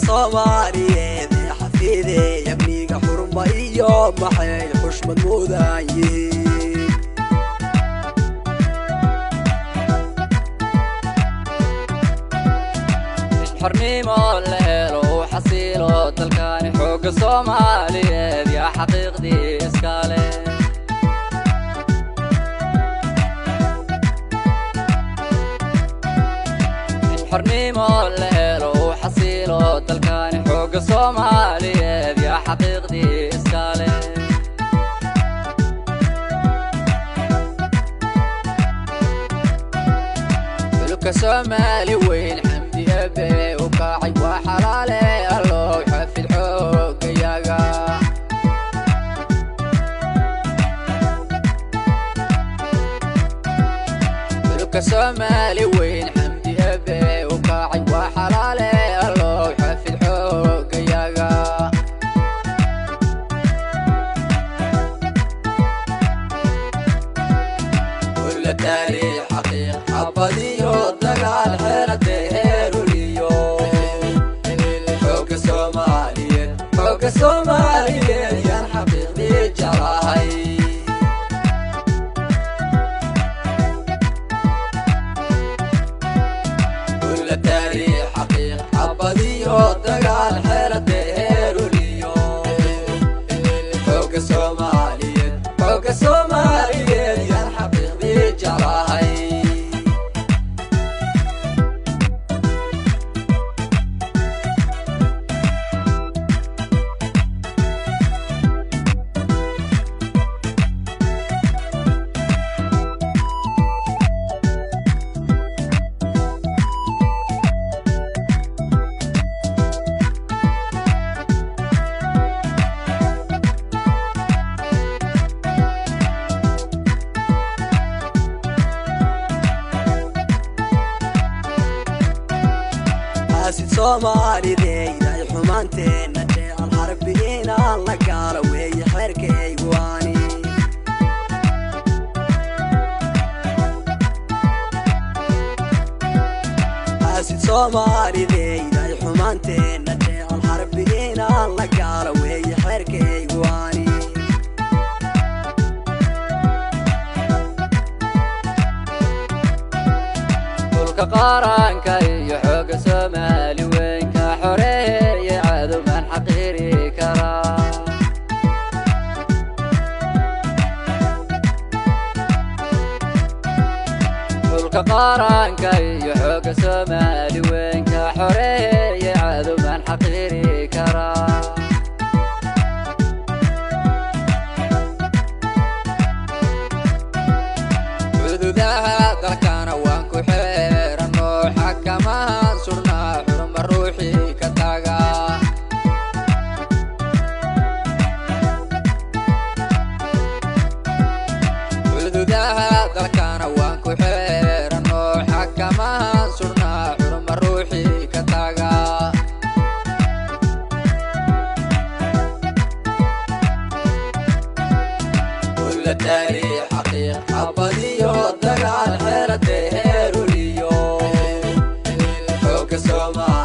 Soomaaliyeed xafiiday yabniga xurma iyo maxay xushmad mudaayeen xornimo leelo xasiilo dalkan xooga Soomaaliyeed ya xaqiiqdii iskale xornimo leelo xasiilo dalkan xooga Soomaaliyeed ya xaqiiqdii iskale dhulka Soomaali weyn xamdi abe وكاعي وحلالي الله يحفظ حقيقة ملك الصومالي وين حمدي أبي وكاعي وحلالي الله يحفظ حقيقة كل التاريخ حقيقة حبضي والدقال حيرته Soomaaliyeed yaan xaqiiqdii jeclahay kulla taariikh xaqiiq xabadiyo dagaal xeelade heeruliyo xooga Soomaaliyeed yaan xaqiiqdii jeclahay Soomaaliyeed ay xumaanteena jecel harbiina la gaalo way xerkeygaani Soomaaliyeed ay xumaanteena jecel harbiina la gaalo way xerkeygaani dhulka qaranka iyo xooga Soomaali weyn ka xoreeyay cadow man xaqiiri kara dhulka qaranka iyo xooga Soomaali weyn ka xoreeyay cadow man xaqiiri kara xuduudaha dalkana waan ku xeerano xakamahan surnaa xurma ruuxii ka taga xuduudaha dalkana waan ku xeerano xakamahan surnaa xurma ruuxii ka taga kulla taariikh xaqiiq xabadiyo dagaal xeelade heeruliyo xooga Soomaaliyeed